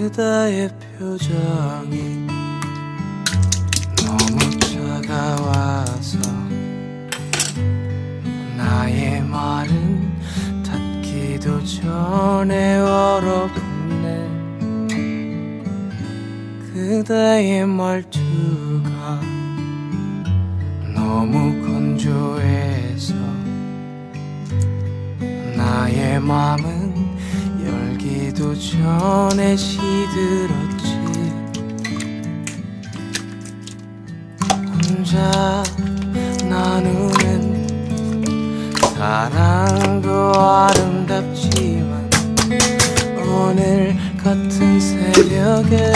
그대의 표정이 너무 차가워서 나의 말은 닿기도 전에 얼어붙네. 그대의 말투가 너무 건조해서 나의 맘은 열기도 전에 시들었지. 혼자 나누는 사랑도 아름답지만 오늘 같은 새벽에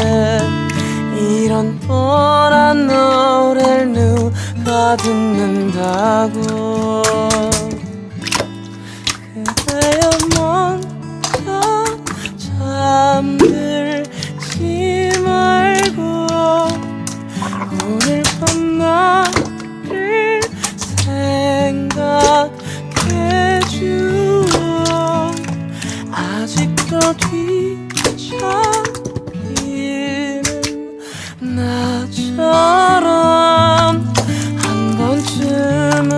이런 뻔한 노래를 누가 듣는다고. 그대여 먼저 잠들지 말고 오늘 밤 나를 생각해줘. 아직도 뒤척이는 나처럼 한 번쯤은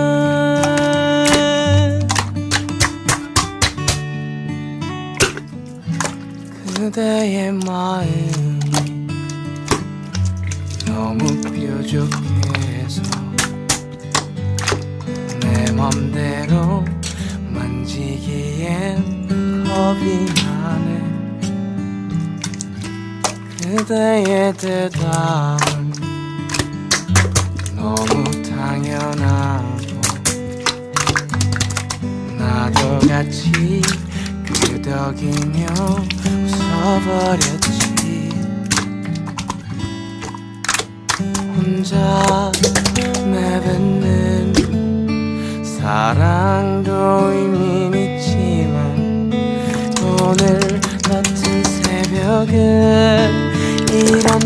그대의 마음이 너무 뾰족해서 내 맘대로 만지기엔 겁이 나네. 그대의 대답은 너무 당연하고 나도 같이 끄덕이며 웃어버렸지. 혼자 내뱉는 사랑도 의미는 있지만 오늘 같은 새벽에 이런